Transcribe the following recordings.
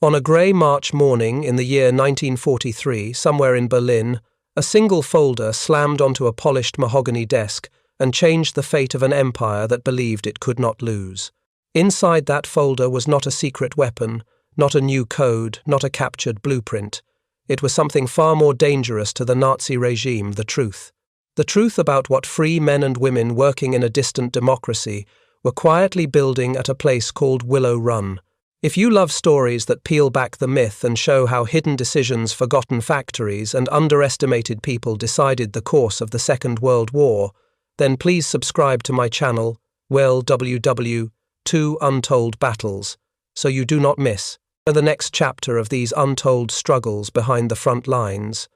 On a grey March morning in the year 1943, somewhere in Berlin, a single folder slammed onto a polished mahogany desk and changed the fate of an empire that believed it could not lose. Inside that folder was not a secret weapon, not a new code, not a captured blueprint. It was something far more dangerous to the Nazi regime, the truth. The truth about what free men and women working in a distant democracy were quietly building at a place called Willow Run. If you love stories that peel back the myth and show how hidden decisions, forgotten factories, and underestimated people decided the course of the Second World War, then please subscribe to my channel, WW2 Untold Battles, so you do not miss the next chapter of these untold struggles behind the front lines.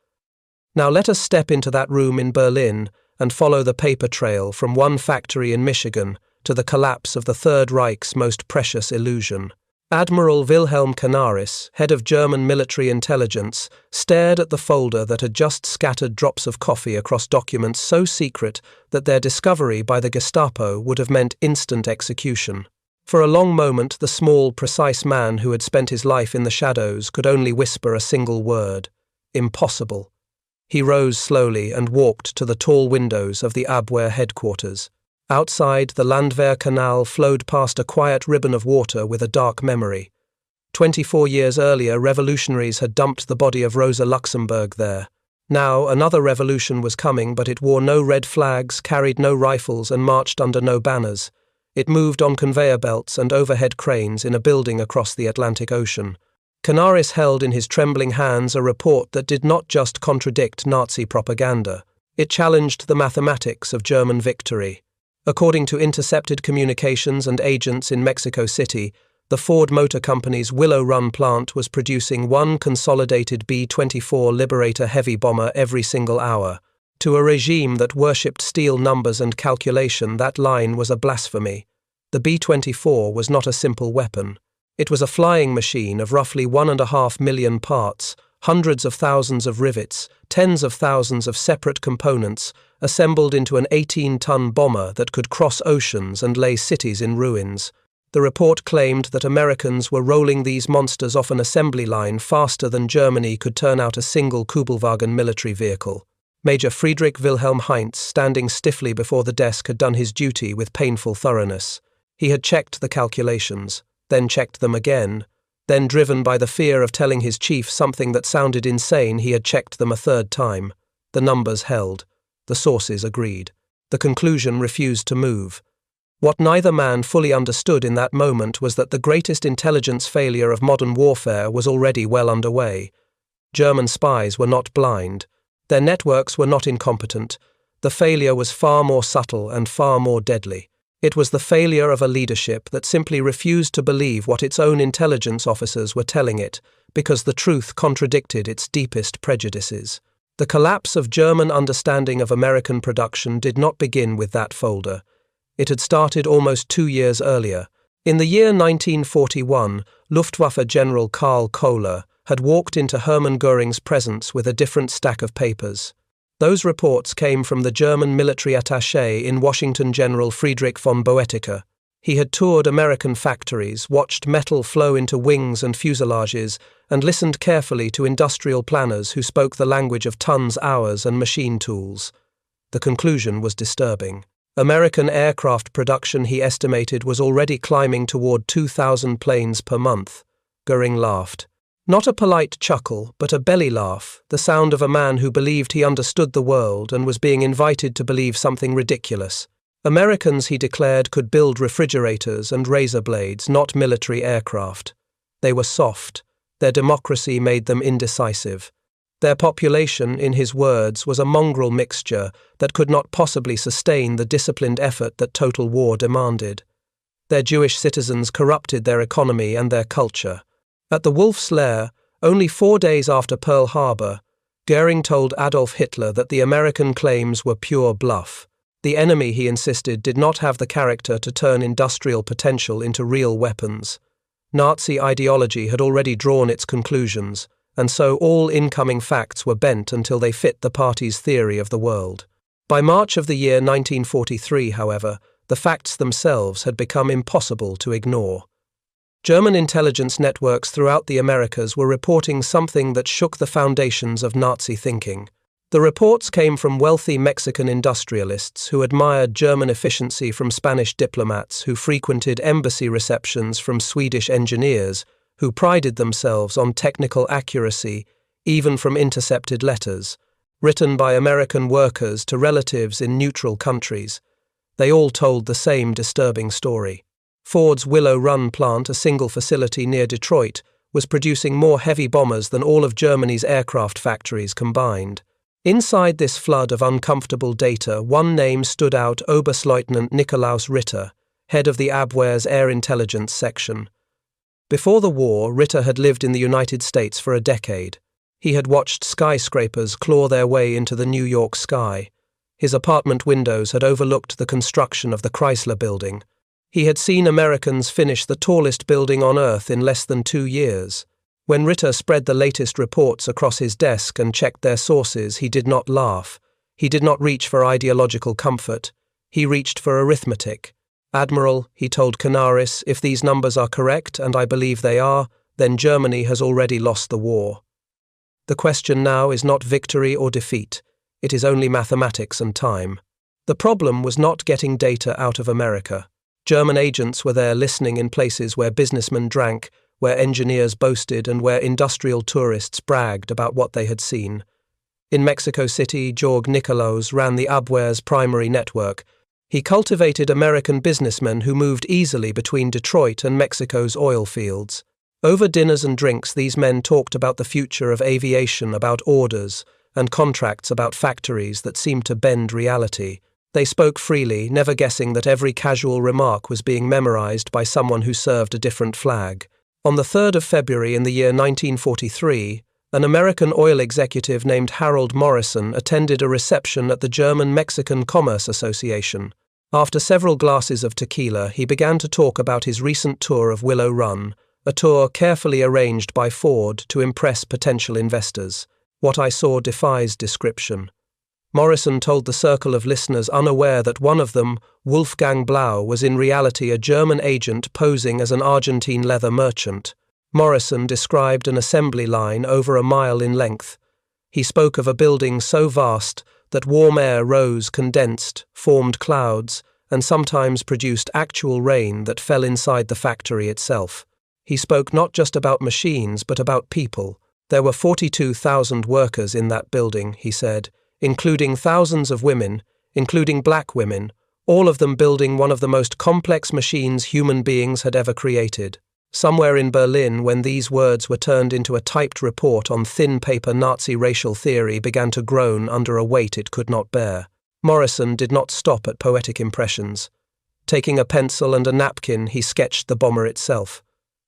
Now let us step into that room in Berlin and follow the paper trail from one factory in Michigan to the collapse of the Third Reich's most precious illusion. Admiral Wilhelm Canaris, head of German military intelligence, stared at the folder that had just scattered drops of coffee across documents so secret that their discovery by the Gestapo would have meant instant execution. For a long moment, the small, precise man who had spent his life in the shadows could only whisper a single word: impossible. He rose slowly and walked to the tall windows of the Abwehr headquarters. Outside, the Landwehr Canal flowed past a quiet ribbon of water with a dark memory. 24 years earlier, revolutionaries had dumped the body of Rosa Luxemburg there. Now, another revolution was coming, but it wore no red flags, carried no rifles, and marched under no banners. It moved on conveyor belts and overhead cranes in a building across the Atlantic Ocean. Canaris held in his trembling hands a report that did not just contradict Nazi propaganda. It challenged the mathematics of German victory. According to intercepted communications and agents in Mexico City, the Ford Motor Company's Willow Run plant was producing one consolidated B-24 Liberator heavy bomber every single hour. To a regime that worshipped steel numbers and calculation, that line was a blasphemy. The B-24 was not a simple weapon. It was a flying machine of roughly 1.5 million parts, hundreds of thousands of rivets, tens of thousands of separate components, assembled into an 18-ton bomber that could cross oceans and lay cities in ruins. The report claimed that Americans were rolling these monsters off an assembly line faster than Germany could turn out a single Kubelwagen military vehicle. Major Friedrich Wilhelm Heinz, standing stiffly before the desk, had done his duty with painful thoroughness. He had checked the calculations, then checked them again. Then, driven by the fear of telling his chief something that sounded insane, he had checked them a third time. The numbers held. The sources agreed. The conclusion refused to move. What neither man fully understood in that moment was that the greatest intelligence failure of modern warfare was already well underway. German spies were not blind. Their networks were not incompetent. The failure was far more subtle and far more deadly. It was the failure of a leadership that simply refused to believe what its own intelligence officers were telling it, because the truth contradicted its deepest prejudices. The collapse of German understanding of American production did not begin with that folder. It had started almost 2 years earlier. In the year 1941, Luftwaffe General Karl Kohler had walked into Hermann Göring's presence with a different stack of papers. Those reports came from the German military attaché in Washington, General Friedrich von Boetticher. He had toured American factories, watched metal flow into wings and fuselages, and listened carefully to industrial planners who spoke the language of tons, hours, and machine tools. The conclusion was disturbing. American aircraft production, he estimated, was already climbing toward 2,000 planes per month. Göring laughed. Not a polite chuckle, but a belly laugh, the sound of a man who believed he understood the world and was being invited to believe something ridiculous. Americans, he declared, could build refrigerators and razor blades, not military aircraft. They were soft. Their democracy made them indecisive. Their population, in his words, was a mongrel mixture that could not possibly sustain the disciplined effort that total war demanded. Their Jewish citizens corrupted their economy and their culture. At the Wolf's Lair, only 4 days after Pearl Harbor, Göring told Adolf Hitler that the American claims were pure bluff. The enemy, he insisted, did not have the character to turn industrial potential into real weapons. Nazi ideology had already drawn its conclusions, and so all incoming facts were bent until they fit the party's theory of the world. By March of the year 1943, however, the facts themselves had become impossible to ignore. German intelligence networks throughout the Americas were reporting something that shook the foundations of Nazi thinking. The reports came from wealthy Mexican industrialists who admired German efficiency from Spanish diplomats who frequented embassy receptions from Swedish engineers who prided themselves on technical accuracy, even from intercepted letters, written by American workers to relatives in neutral countries. They all told the same disturbing story. Ford's Willow Run plant, a single facility near Detroit, was producing more heavy bombers than all of Germany's aircraft factories combined. Inside this flood of uncomfortable data, one name stood out: Oberstleutnant Nikolaus Ritter, head of the Abwehr's Air Intelligence Section. Before the war, Ritter had lived in the United States for a decade. He had watched skyscrapers claw their way into the New York sky. His apartment windows had overlooked the construction of the Chrysler Building. He had seen Americans finish the tallest building on Earth in less than 2 years. When Ritter spread the latest reports across his desk and checked their sources, he did not laugh. He did not reach for ideological comfort. He reached for arithmetic. "Admiral," he told Canaris, "if these numbers are correct, and I believe they are, then Germany has already lost the war. The question now is not victory or defeat. It is only mathematics and time." The problem was not getting data out of America. German agents were there listening in places where businessmen drank, where engineers boasted, and where industrial tourists bragged about what they had seen. In Mexico City, Georg Nikolaus ran the Abwehr's primary network. He cultivated American businessmen who moved easily between Detroit and Mexico's oil fields. Over dinners and drinks, these men talked about the future of aviation, about orders, and contracts, about factories that seemed to bend reality. They spoke freely, never guessing that every casual remark was being memorized by someone who served a different flag. On the 3rd of February in the year 1943, an American oil executive named Harold Morrison attended a reception at the German-Mexican Commerce Association. After several glasses of tequila, he began to talk about his recent tour of Willow Run, a tour carefully arranged by Ford to impress potential investors. "What I saw defies description." Morrison told the circle of listeners, unaware that one of them, Wolfgang Blau, was in reality a German agent posing as an Argentine leather merchant. Morrison described an assembly line over a mile in length. He spoke of a building so vast that warm air rose, condensed, formed clouds, and sometimes produced actual rain that fell inside the factory itself. He spoke not just about machines, but about people. There were 42,000 workers in that building, he said, including thousands of women, including black women, all of them building one of the most complex machines human beings had ever created. Somewhere in Berlin, when these words were turned into a typed report on thin paper, Nazi racial theory began to groan under a weight it could not bear. Morrison did not stop at poetic impressions. Taking a pencil and a napkin, he sketched the bomber itself.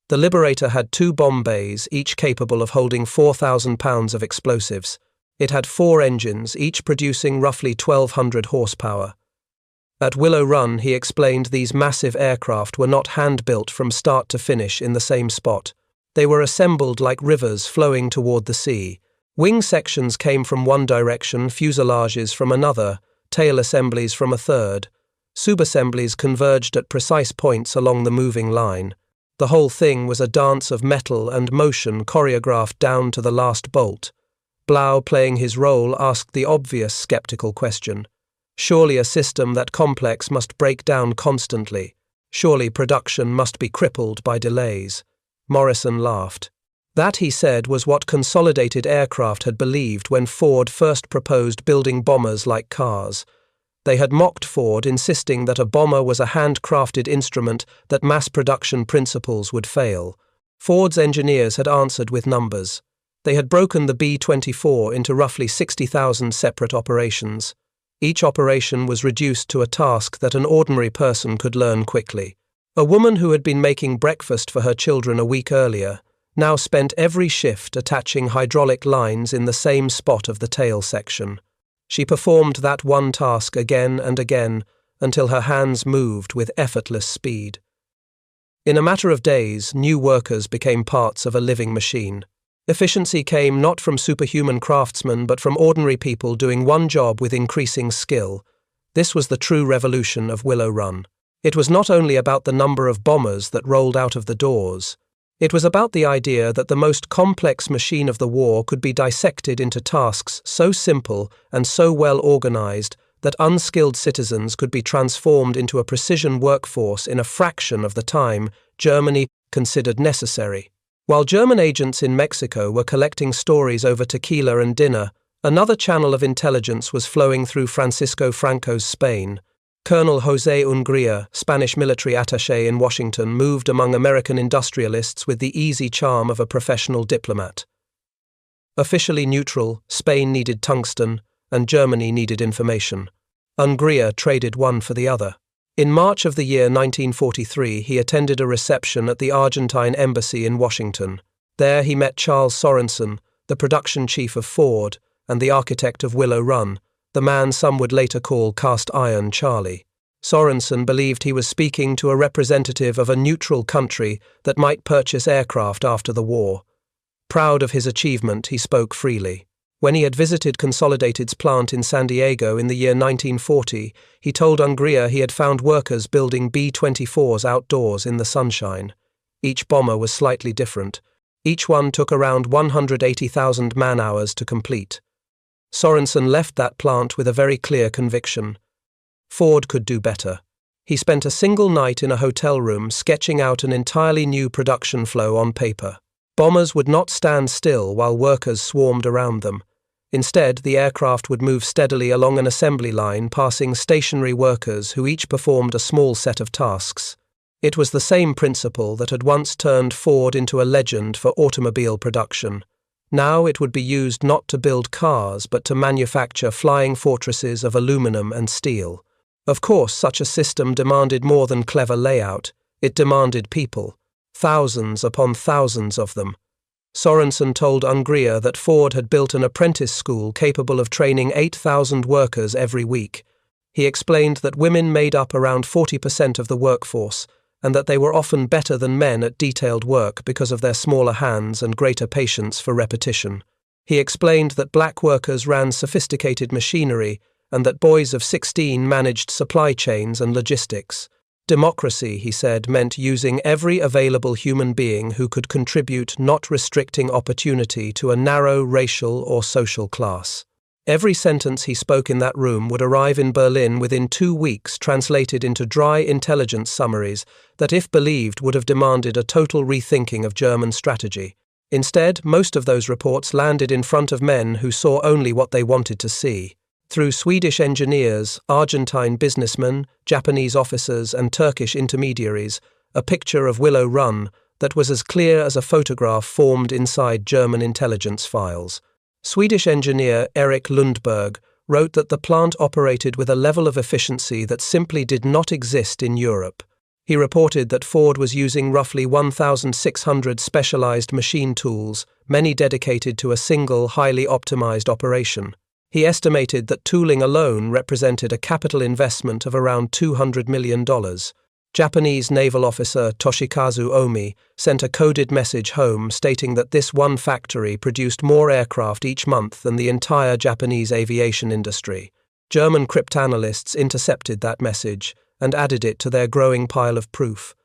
The Liberator had 2 bomb bays, each capable of holding 4,000 pounds of explosives. It had 4 engines, each producing roughly 1,200 horsepower. At Willow Run, he explained, these massive aircraft were not hand-built from start to finish in the same spot. They were assembled like rivers flowing toward the sea. Wing sections came from one direction, fuselages from another, tail assemblies from a third. Subassemblies converged at precise points along the moving line. The whole thing was a dance of metal and motion choreographed down to the last bolt. Blau, playing his role, asked the obvious skeptical question. Surely a system that complex must break down constantly. Surely production must be crippled by delays. Morrison laughed. That, he said, was what Consolidated Aircraft had believed when Ford first proposed building bombers like cars. They had mocked Ford, insisting that a bomber was a handcrafted instrument that mass production principles would fail. Ford's engineers had answered with numbers. They had broken the B-24 into roughly 60,000 separate operations. Each operation was reduced to a task that an ordinary person could learn quickly. A woman who had been making breakfast for her children a week earlier now spent every shift attaching hydraulic lines in the same spot of the tail section. She performed that one task again and again until her hands moved with effortless speed. In a matter of days, new workers became parts of a living machine. Efficiency came not from superhuman craftsmen but from ordinary people doing one job with increasing skill. This was the true revolution of Willow Run. It was not only about the number of bombers that rolled out of the doors. It was about the idea that the most complex machine of the war could be dissected into tasks so simple and so well organized that unskilled citizens could be transformed into a precision workforce in a fraction of the time Germany considered necessary. While German agents in Mexico were collecting stories over tequila and dinner, another channel of intelligence was flowing through Francisco Franco's Spain. Colonel José Ungría, Spanish military attaché in Washington, moved among American industrialists with the easy charm of a professional diplomat. Officially neutral, Spain needed tungsten, and Germany needed information. Ungría traded one for the other. In March of the year 1943, he attended a reception at the Argentine embassy in Washington. There he met Charles Sorensen, the production chief of Ford, and the architect of Willow Run, the man some would later call Cast Iron Charlie. Sorensen believed he was speaking to a representative of a neutral country that might purchase aircraft after the war. Proud of his achievement, he spoke freely. When he had visited Consolidated's plant in San Diego in the year 1940, he told Ungría he had found workers building B-24s outdoors in the sunshine. Each bomber was slightly different. Each one took around 180,000 man-hours to complete. Sorensen left that plant with a very clear conviction. Ford could do better. He spent a single night in a hotel room sketching out an entirely new production flow on paper. Bombers would not stand still while workers swarmed around them. Instead, the aircraft would move steadily along an assembly line, passing stationary workers who each performed a small set of tasks. It was the same principle that had once turned Ford into a legend for automobile production. Now it would be used not to build cars, but to manufacture flying fortresses of aluminum and steel. Of course, such a system demanded more than clever layout. It demanded people. Thousands upon thousands of them. Sorensen told Ungría that Ford had built an apprentice school capable of training 8,000 workers every week. He explained that women made up around 40% of the workforce, and that they were often better than men at detailed work because of their smaller hands and greater patience for repetition. He explained that black workers ran sophisticated machinery and that boys of 16 managed supply chains and logistics. Democracy, he said, meant using every available human being who could contribute, not restricting opportunity to a narrow racial or social class. Every sentence he spoke in that room would arrive in Berlin within 2 weeks, translated into dry intelligence summaries that, if believed, would have demanded a total rethinking of German strategy. Instead, most of those reports landed in front of men who saw only what they wanted to see. Through Swedish engineers, Argentine businessmen, Japanese officers, and Turkish intermediaries, a picture of Willow Run that was as clear as a photograph formed inside German intelligence files. Swedish engineer Erik Lundberg wrote that the plant operated with a level of efficiency that simply did not exist in Europe. He reported that Ford was using roughly 1,600 specialized machine tools, many dedicated to a single, highly optimized operation. He estimated that tooling alone represented a capital investment of around $200 million. Japanese naval officer Toshikazu Omi sent a coded message home stating that this one factory produced more aircraft each month than the entire Japanese aviation industry. German cryptanalysts intercepted that message and added it to their growing pile of proof.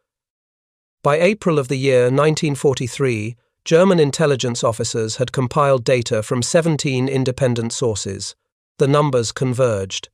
By April of the year 1943, German intelligence officers had compiled data from 17 independent sources. The numbers converged.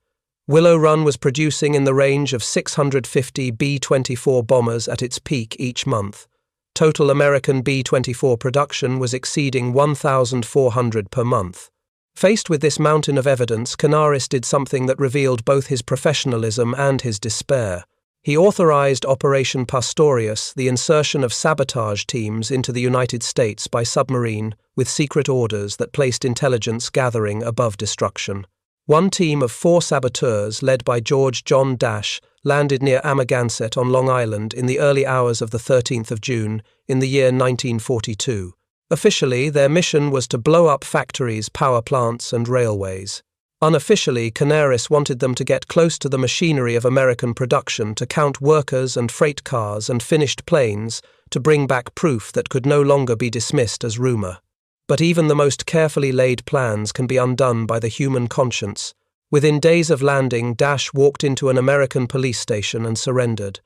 Willow Run was producing in the range of 650 B-24 bombers at its peak each month. Total American B-24 production was exceeding 1,400 per month. Faced with this mountain of evidence, Canaris did something that revealed both his professionalism and his despair. He authorized Operation Pastorius, the insertion of sabotage teams into the United States by submarine, with secret orders that placed intelligence gathering above destruction. One team of 4 saboteurs, led by George John Dash, landed near Amagansett on Long Island in the early hours of the 13th of June in the year 1942. Officially, their mission was to blow up factories, power plants, and railways. Unofficially, Canaris wanted them to get close to the machinery of American production, to count workers and freight cars and finished planes, to bring back proof that could no longer be dismissed as rumor. But even the most carefully laid plans can be undone by the human conscience. Within days of landing, Dash walked into an American police station and surrendered.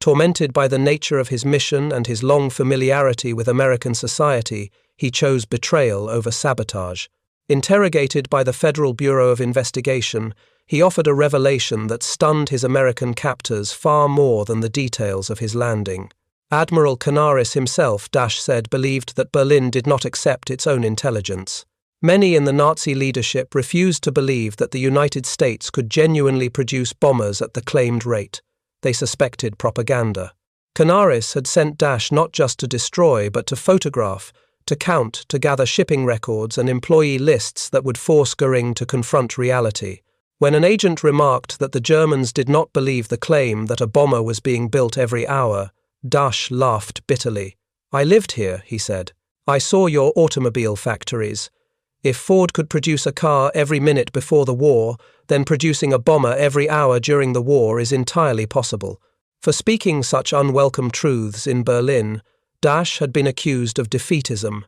Tormented by the nature of his mission and his long familiarity with American society, he chose betrayal over sabotage. Interrogated by the Federal Bureau of Investigation, he offered a revelation that stunned his American captors far more than the details of his landing. Admiral Canaris himself, Dash said, believed that Berlin did not accept its own intelligence. Many in the Nazi leadership refused to believe that the United States could genuinely produce bombers at the claimed rate. They suspected propaganda. Canaris had sent Dash not just to destroy, but to photograph, to count, to gather shipping records and employee lists that would force Göring to confront reality. When an agent remarked that the Germans did not believe the claim that a bomber was being built every hour, Dash laughed bitterly. "I lived here," he said. "I saw your automobile factories. If Ford could produce a car every minute before the war, then producing a bomber every hour during the war is entirely possible." For speaking such unwelcome truths in Berlin, Dash had been accused of defeatism.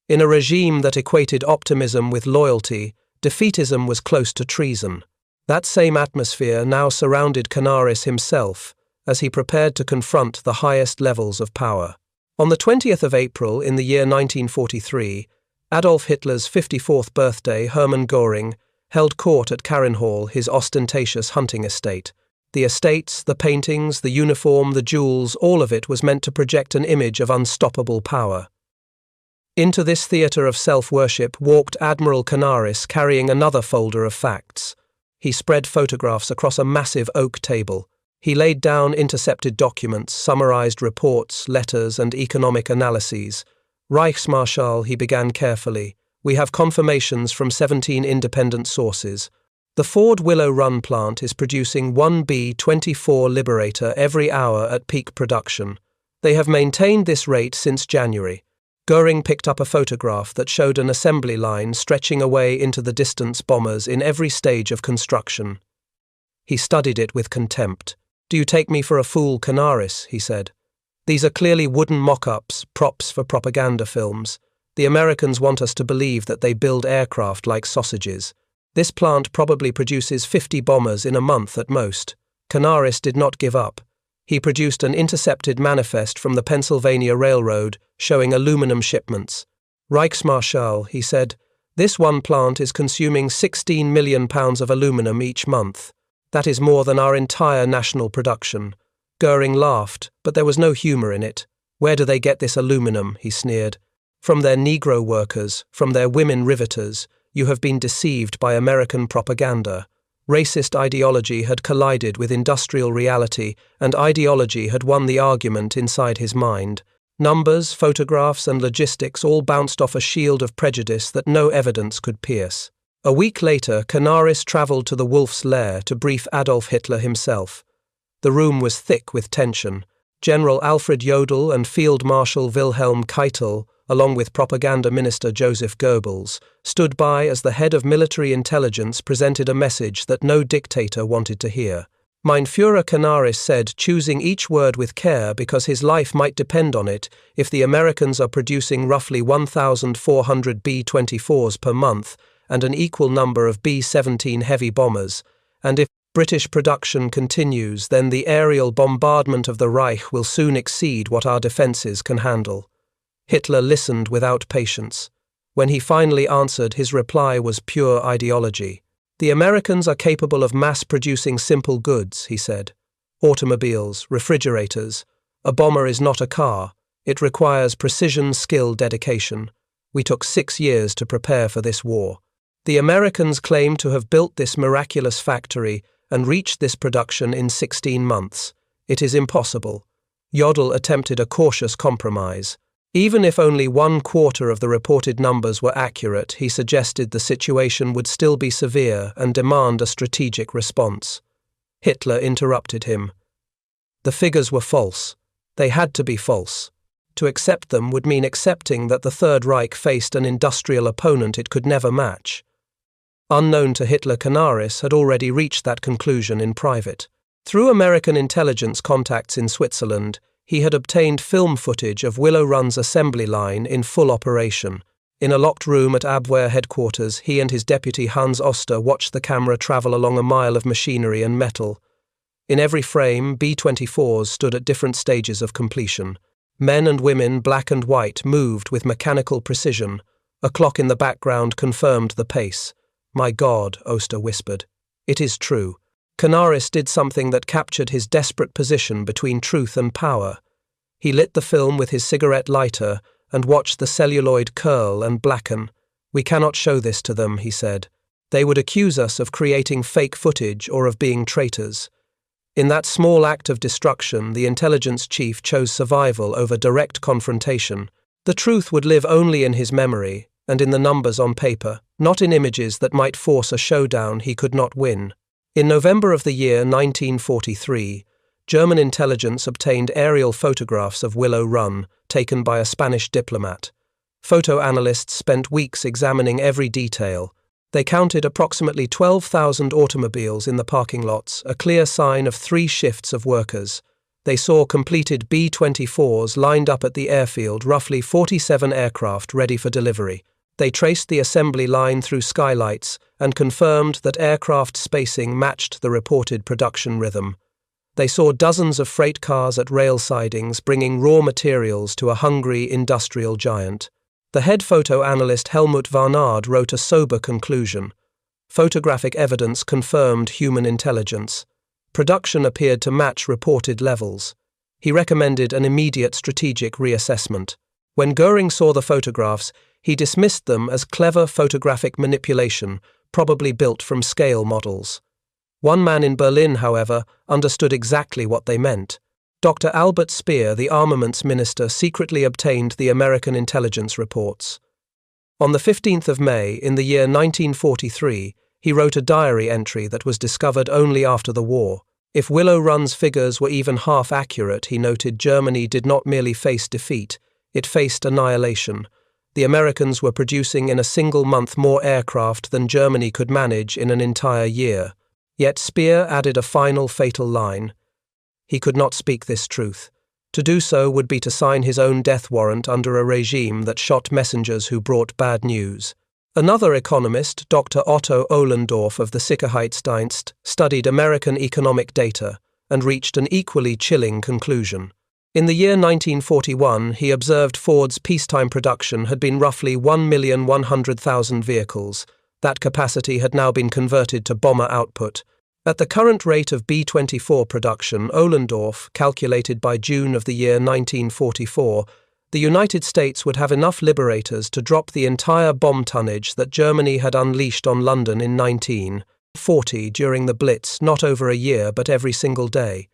In a regime that equated optimism with loyalty, defeatism was close to treason. That same atmosphere now surrounded Canaris himself as he prepared to confront the highest levels of power. On the 20th of April in the year 1943, Adolf Hitler's 54th birthday, Hermann Göring, held court at Karinhall, his ostentatious hunting estate. The estates, the paintings, the uniform, the jewels, all of it was meant to project an image of unstoppable power. Into this theatre of self-worship walked Admiral Canaris carrying another folder of facts. He spread photographs across a massive oak table. He laid down intercepted documents, summarized reports, letters, and economic analyses. "Reichsmarschall," he began carefully, "we have confirmations from 17 independent sources. The Ford Willow Run plant is producing one B-24 Liberator every hour at peak production. They have maintained this rate since January." Göring picked up a photograph that showed an assembly line stretching away into the distance, bombers in every stage of construction. He studied it with contempt. "Do you take me for a fool, Canaris?" he said. "These are clearly wooden mock-ups, props for propaganda films. The Americans want us to believe that they build aircraft like sausages. This plant probably produces 50 bombers in a month at most." Canaris did not give up. He produced an intercepted manifest from the Pennsylvania Railroad showing aluminum shipments. "Reichsmarschall," he said, "this one plant is consuming 16 million pounds of aluminum each month. That is more than our entire national production." Göring laughed, but there was no humor in it. "Where do they get this aluminum?" he sneered. "From their Negro workers, from their women riveters. You have been deceived by American propaganda." Racist ideology had collided with industrial reality, and ideology had won the argument inside his mind. Numbers, photographs, and logistics all bounced off a shield of prejudice that no evidence could pierce. A week later, Canaris traveled to the Wolf's Lair to brief Adolf Hitler himself. The room was thick with tension. General Alfred Jodl and Field Marshal Wilhelm Keitel, along with Propaganda Minister Joseph Goebbels, stood by as the head of military intelligence presented a message that no dictator wanted to hear. "Mein Führer," Canaris said, choosing each word with care because his life might depend on it. "If the Americans are producing roughly 1,400 B-24s per month and an equal number of B-17 heavy bombers, and if British production continues, then the aerial bombardment of the Reich will soon exceed what our defences can handle." Hitler listened without patience. When he finally answered, his reply was pure ideology. "The Americans are capable of mass-producing simple goods," he said. "Automobiles, refrigerators. A bomber is not a car. It requires precision, skill, dedication. We took 6 years to prepare for this war. The Americans claim to have built this miraculous factory and reached this production in 16 months. It is impossible." Jodl attempted a cautious compromise. Even if only 1/4 of the reported numbers were accurate, he suggested the situation would still be severe and demand a strategic response. Hitler interrupted him. The figures were false. They had to be false. To accept them would mean accepting that the Third Reich faced an industrial opponent it could never match. Unknown to Hitler, Canaris had already reached that conclusion in private. Through American intelligence contacts in Switzerland, he had obtained film footage of Willow Run's assembly line in full operation. In a locked room at Abwehr headquarters, he and his deputy Hans Oster watched the camera travel along a mile of machinery and metal. In every frame, B-24s stood at different stages of completion. Men and women, black and white, moved with mechanical precision. A clock in the background confirmed the pace. "My God," Oster whispered. "It is true." Canaris did something that captured his desperate position between truth and power. He lit the film with his cigarette lighter and watched the celluloid curl and blacken. "We cannot show this to them," he said. "They would accuse us of creating fake footage or of being traitors." In that small act of destruction, the intelligence chief chose survival over direct confrontation. The truth would live only in his memory and in the numbers on paper, not in images that might force a showdown he could not win. In November of the year 1943, German intelligence obtained aerial photographs of Willow Run, taken by a Spanish diplomat. Photo analysts spent weeks examining every detail. They counted approximately 12,000 automobiles in the parking lots, a clear sign of 3 shifts of workers. They saw completed B-24s lined up at the airfield, roughly 47 aircraft ready for delivery. They traced the assembly line through skylights and confirmed that aircraft spacing matched the reported production rhythm. They saw dozens of freight cars at rail sidings bringing raw materials to a hungry industrial giant. The head photo analyst Helmut Varnard wrote a sober conclusion. Photographic evidence confirmed human intelligence. Production appeared to match reported levels. He recommended an immediate strategic reassessment. When Göring saw the photographs, he dismissed them as clever photographic manipulation, probably built from scale models. One man in Berlin, however, understood exactly what they meant. Dr. Albert Speer, the armaments minister, secretly obtained the American intelligence reports. On the 15th of May, in the year 1943, he wrote a diary entry that was discovered only after the war. If Willow Run's figures were even half accurate, he noted, Germany did not merely face defeat, it faced annihilation. The Americans were producing in a single month more aircraft than Germany could manage in an entire year. Yet Speer added a final fatal line. He could not speak this truth. To do so would be to sign his own death warrant under a regime that shot messengers who brought bad news. Another economist, Dr. Otto Ohlendorf of the Sicherheitsdienst, studied American economic data and reached an equally chilling conclusion. In the year 1941, he observed Ford's peacetime production had been roughly 1,100,000 vehicles. That capacity had now been converted to bomber output. At the current rate of B-24 production, Ohlendorf calculated by June of the year 1944, the United States would have enough liberators to drop the entire bomb tonnage that Germany had unleashed on London in 1940 during the Blitz, not over a year but every single day.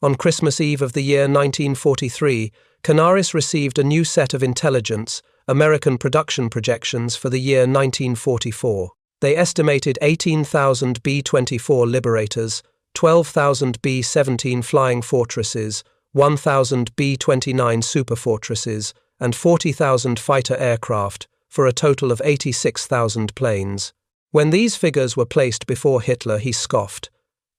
On Christmas Eve of the year 1943, Canaris received a new set of intelligence, American production projections for the year 1944. They estimated 18,000 B-24 Liberators, 12,000 B-17 Flying Fortresses, 1,000 B-29 Superfortresses, and 40,000 fighter aircraft, for a total of 86,000 planes. When these figures were placed before Hitler, he scoffed.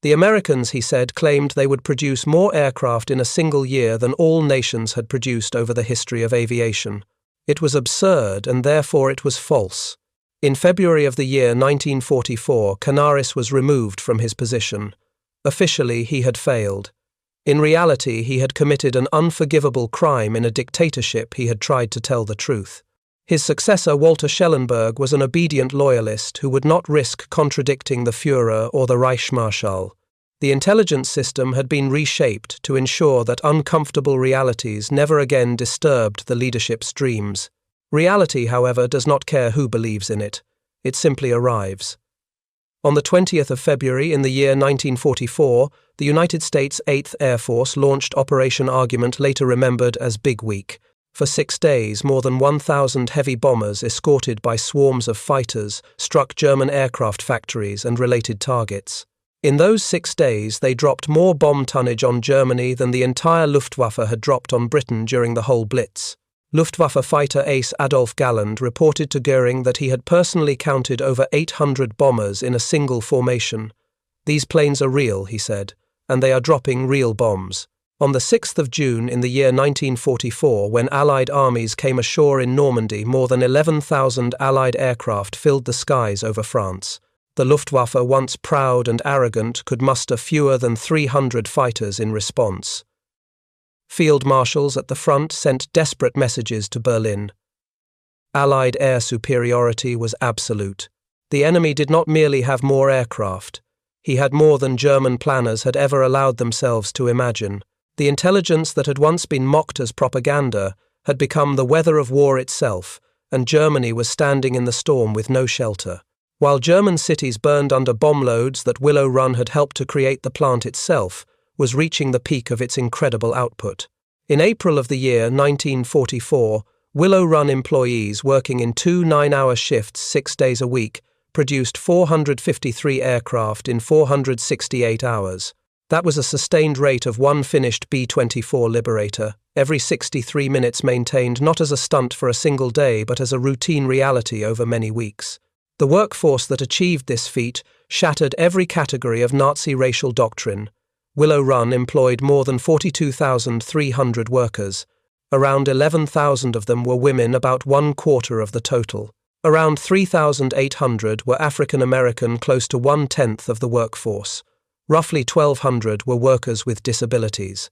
The Americans, he said, claimed they would produce more aircraft in a single year than all nations had produced over the history of aviation. It was absurd, and therefore it was false. In February of the year 1944, Canaris was removed from his position. Officially, he had failed. In reality, he had committed an unforgivable crime in a dictatorship he had tried to tell the truth. His successor, Walter Schellenberg, was an obedient loyalist who would not risk contradicting the Führer or the Reichsmarschall. The intelligence system had been reshaped to ensure that uncomfortable realities never again disturbed the leadership's dreams. Reality, however, does not care who believes in it. It simply arrives. On the 20th of February in the year 1944, the United States 8th Air Force launched Operation Argument, later remembered as Big Week. For 6 days, more than 1,000 heavy bombers, escorted by swarms of fighters, struck German aircraft factories and related targets. In those 6 days, they dropped more bomb tonnage on Germany than the entire Luftwaffe had dropped on Britain during the whole Blitz. Luftwaffe fighter ace Adolf Galland reported to Göring that he had personally counted over 800 bombers in a single formation. "These planes are real," he said, "and they are dropping real bombs." On the 6th of June in the year 1944, when Allied armies came ashore in Normandy, more than 11,000 Allied aircraft filled the skies over France. The Luftwaffe, once proud and arrogant, could muster fewer than 300 fighters in response. Field marshals at the front sent desperate messages to Berlin. Allied air superiority was absolute. The enemy did not merely have more aircraft. He had more than German planners had ever allowed themselves to imagine. The intelligence that had once been mocked as propaganda had become the weather of war itself, and Germany was standing in the storm with no shelter. While German cities burned under bomb loads that Willow Run had helped to create, the plant itself was reaching the peak of its incredible output. In April of the year 1944, Willow Run employees working in 2 9-hour shifts 6 days a week produced 453 aircraft in 468 hours. That was a sustained rate of one finished B-24 Liberator, every 63 minutes, maintained not as a stunt for a single day but as a routine reality over many weeks. The workforce that achieved this feat shattered every category of Nazi racial doctrine. Willow Run employed more than 42,300 workers. Around 11,000 of them were women, about 1/4 of the total. Around 3,800 were African American, close to 1/10 of the workforce. Roughly 1,200 were workers with disabilities.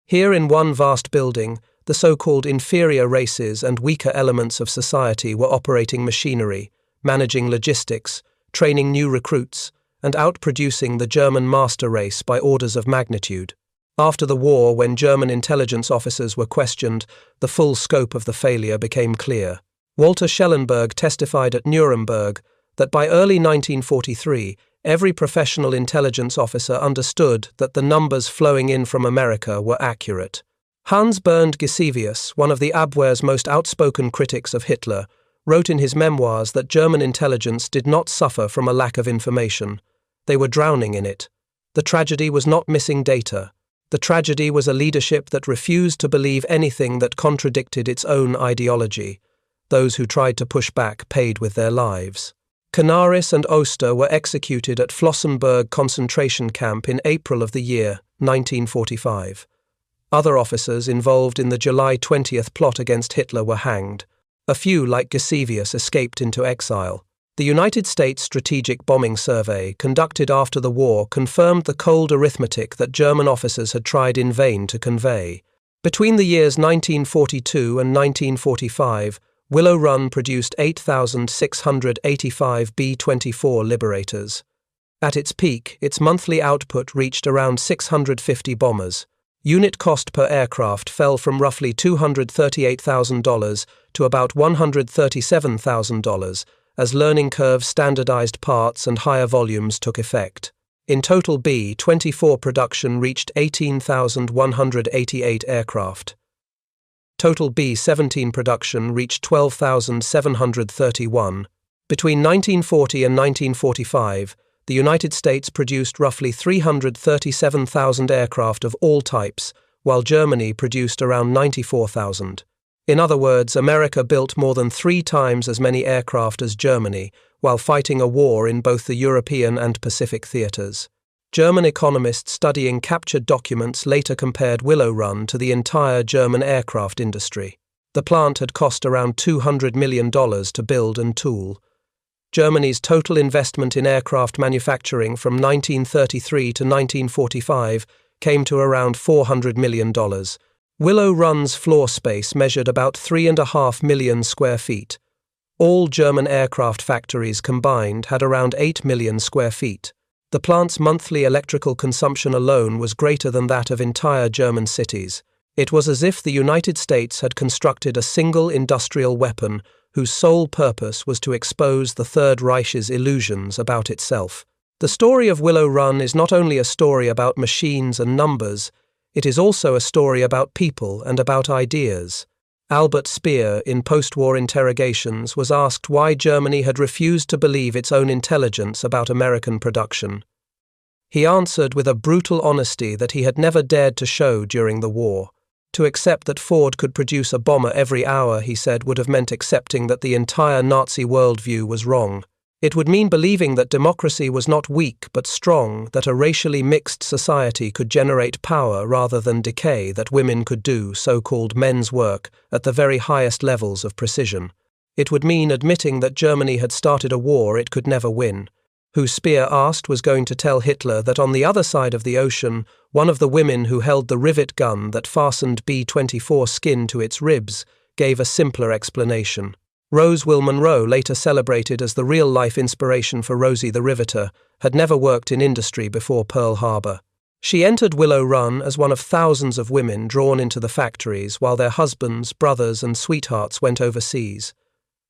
Here in one vast building, the so-called inferior races and weaker elements of society were operating machinery, managing logistics, training new recruits, and outproducing the German master race by orders of magnitude. After the war, when German intelligence officers were questioned, the full scope of the failure became clear. Walter Schellenberg testified at Nuremberg that by early 1943, every professional intelligence officer understood that the numbers flowing in from America were accurate. Hans Bernd Gisevius, one of the Abwehr's most outspoken critics of Hitler, wrote in his memoirs that German intelligence did not suffer from a lack of information. They were drowning in it. The tragedy was not missing data. The tragedy was a leadership that refused to believe anything that contradicted its own ideology. Those who tried to push back paid with their lives. Canaris and Oster were executed at Flossenburg concentration camp in April of the year 1945. Other officers involved in the July 20th plot against Hitler were hanged. A few, like Gisevius, escaped into exile. The United States Strategic Bombing Survey, conducted after the war, confirmed the cold arithmetic that German officers had tried in vain to convey. Between the years 1942 and 1945, Willow Run produced 8,685 B-24 Liberators. At its peak, its monthly output reached around 650 bombers. Unit cost per aircraft fell from roughly $238,000 to about $137,000 as learning curve, standardized parts, and higher volumes took effect. In total, B-24 production reached 18,188 aircraft. Total B-17 production reached 12,731. Between 1940 and 1945, the United States produced roughly 337,000 aircraft of all types, while Germany produced around 94,000. In other words, America built more than 3 times as many aircraft as Germany, while fighting a war in both the European and Pacific theaters. German economists studying captured documents later compared Willow Run to the entire German aircraft industry. The plant had cost around $200 million to build and tool. Germany's total investment in aircraft manufacturing from 1933 to 1945 came to around $400 million. Willow Run's floor space measured about 3.5 million square feet. All German aircraft factories combined had around 8 million square feet. The plant's monthly electrical consumption alone was greater than that of entire German cities. It was as if the United States had constructed a single industrial weapon whose sole purpose was to expose the Third Reich's illusions about itself. The story of Willow Run is not only a story about machines and numbers, it is also a story about people and about ideas. Albert Speer, in post-war interrogations, was asked why Germany had refused to believe its own intelligence about American production. He answered with a brutal honesty that he had never dared to show during the war. To accept that Ford could produce a bomber every hour, he said, would have meant accepting that the entire Nazi worldview was wrong. It would mean believing that democracy was not weak but strong, that a racially mixed society could generate power rather than decay, that women could do so-called men's work at the very highest levels of precision. It would mean admitting that Germany had started a war it could never win. Who Speer asked was going to tell Hitler that on the other side of the ocean, one of the women who held the rivet gun that fastened B-24 skin to its ribs gave a simpler explanation. Rose Will Monroe, later celebrated as the real-life inspiration for Rosie the Riveter, had never worked in industry before Pearl Harbor. She entered Willow Run as one of thousands of women drawn into the factories while their husbands, brothers, and sweethearts went overseas.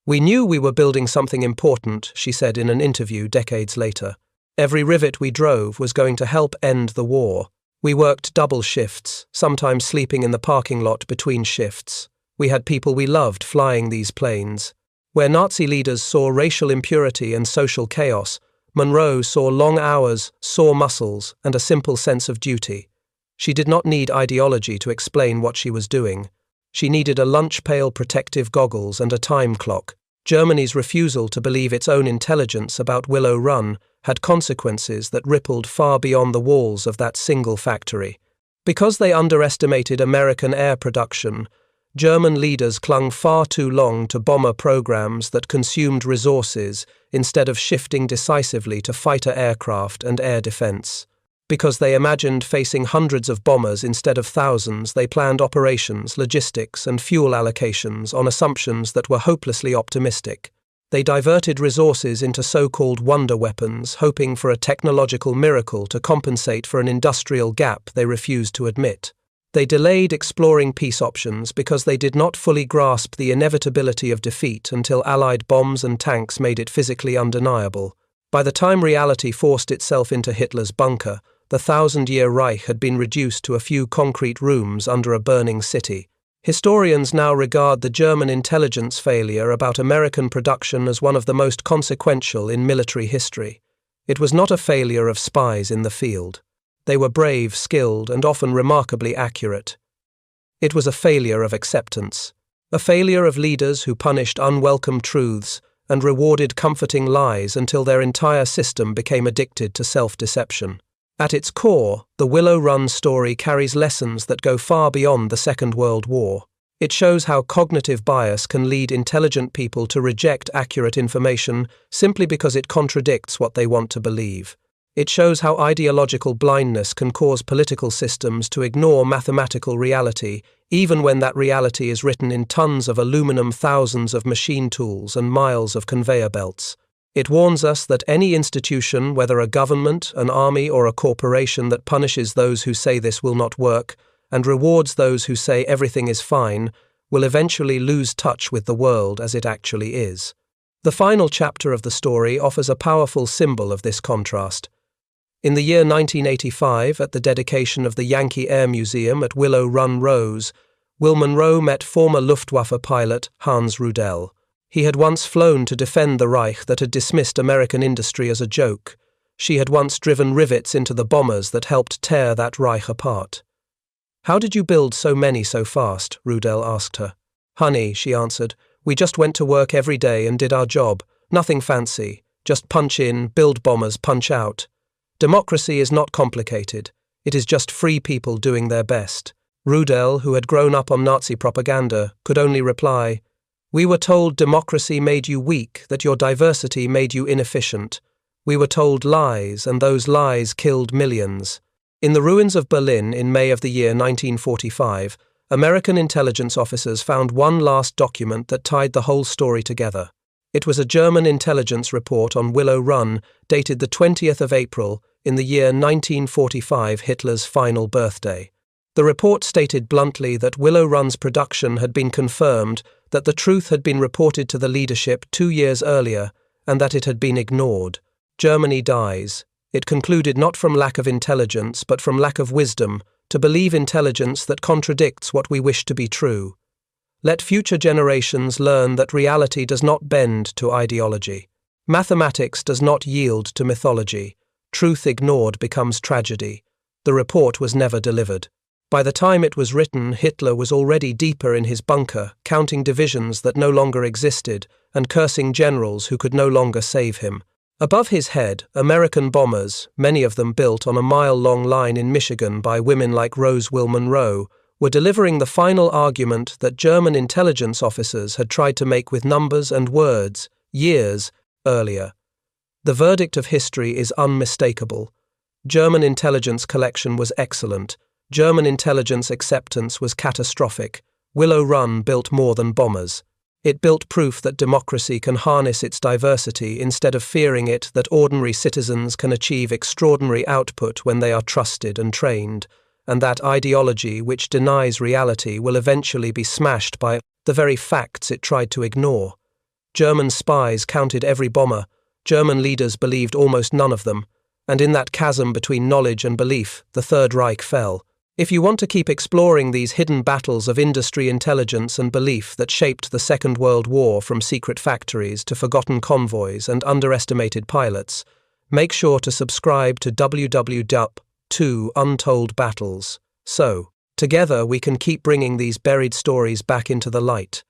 "We knew we were building something important," she said in an interview decades later. "Every rivet we drove was going to help end the war. We worked double shifts, sometimes sleeping in the parking lot between shifts. We had people we loved flying these planes." Where Nazi leaders saw racial impurity and social chaos, Monroe saw long hours, sore muscles, and a simple sense of duty. She did not need ideology to explain what she was doing. She needed a lunch pail, protective goggles, and a time clock. Germany's refusal to believe its own intelligence about Willow Run had consequences that rippled far beyond the walls of that single factory. Because they underestimated American air production, German leaders clung far too long to bomber programs that consumed resources instead of shifting decisively to fighter aircraft and air defense. Because they imagined facing hundreds of bombers instead of thousands, they planned operations, logistics, and fuel allocations on assumptions that were hopelessly optimistic. They diverted resources into so-called wonder weapons, hoping for a technological miracle to compensate for an industrial gap they refused to admit. They delayed exploring peace options because they did not fully grasp the inevitability of defeat until Allied bombs and tanks made it physically undeniable. By the time reality forced itself into Hitler's bunker, the 1,000-year Reich had been reduced to a few concrete rooms under a burning city. Historians now regard the German intelligence failure about American production as one of the most consequential in military history. It was not a failure of spies in the field. They were brave, skilled, and often remarkably accurate. It was a failure of acceptance, a failure of leaders who punished unwelcome truths and rewarded comforting lies until their entire system became addicted to self-deception. At its core, the Willow Run story carries lessons that go far beyond the Second World War. It shows how cognitive bias can lead intelligent people to reject accurate information simply because it contradicts what they want to believe. It shows how ideological blindness can cause political systems to ignore mathematical reality, even when that reality is written in tons of aluminum, thousands of machine tools, and miles of conveyor belts. It warns us that any institution, whether a government, an army, or a corporation that punishes those who say this will not work and rewards those who say everything is fine, will eventually lose touch with the world as it actually is. The final chapter of the story offers a powerful symbol of this contrast. In the year 1985, at the dedication of the Yankee Air Museum at Willow Run Rose, Will Monroe met former Luftwaffe pilot Hans Rudel. He had once flown to defend the Reich that had dismissed American industry as a joke. She had once driven rivets into the bombers that helped tear that Reich apart. "How did you build so many so fast?" Rudel asked her. "Honey," she answered, "we just went to work every day and did our job. Nothing fancy. Just punch in, build bombers, punch out. Democracy is not complicated. It is just free people doing their best." Rudel, who had grown up on Nazi propaganda, could only reply, "We were told democracy made you weak, that your diversity made you inefficient. We were told lies, and those lies killed millions." In the ruins of Berlin in May of the year 1945, American intelligence officers found one last document that tied the whole story together. It was a German intelligence report on Willow Run, dated the 20th of April, in the year 1945, Hitler's final birthday. The report stated bluntly that Willow Run's production had been confirmed, that the truth had been reported to the leadership 2 years earlier, and that it had been ignored. Germany dies. It concluded not from lack of intelligence, but from lack of wisdom, to believe intelligence that contradicts what we wish to be true. Let future generations learn that reality does not bend to ideology. Mathematics does not yield to mythology. Truth ignored becomes tragedy. The report was never delivered. By the time it was written, Hitler was already deeper in his bunker, counting divisions that no longer existed and cursing generals who could no longer save him. Above his head, American bombers, many of them built on a mile-long line in Michigan by women like Roswell Monroe, were delivering the final argument that German intelligence officers had tried to make with numbers and words years earlier. The verdict of history is unmistakable. German intelligence collection was excellent. German intelligence acceptance was catastrophic. Willow Run built more than bombers. It built proof that democracy can harness its diversity instead of fearing it, that ordinary citizens can achieve extraordinary output when they are trusted and trained, and that ideology which denies reality will eventually be smashed by the very facts it tried to ignore. German spies counted every bomber. German leaders believed almost none of them, and in that chasm between knowledge and belief, the Third Reich fell. If you want to keep exploring these hidden battles of industry, intelligence and belief that shaped the Second World War, from secret factories to forgotten convoys and underestimated pilots, make sure to subscribe to www.2 Untold Battles. So, together we can keep bringing these buried stories back into the light.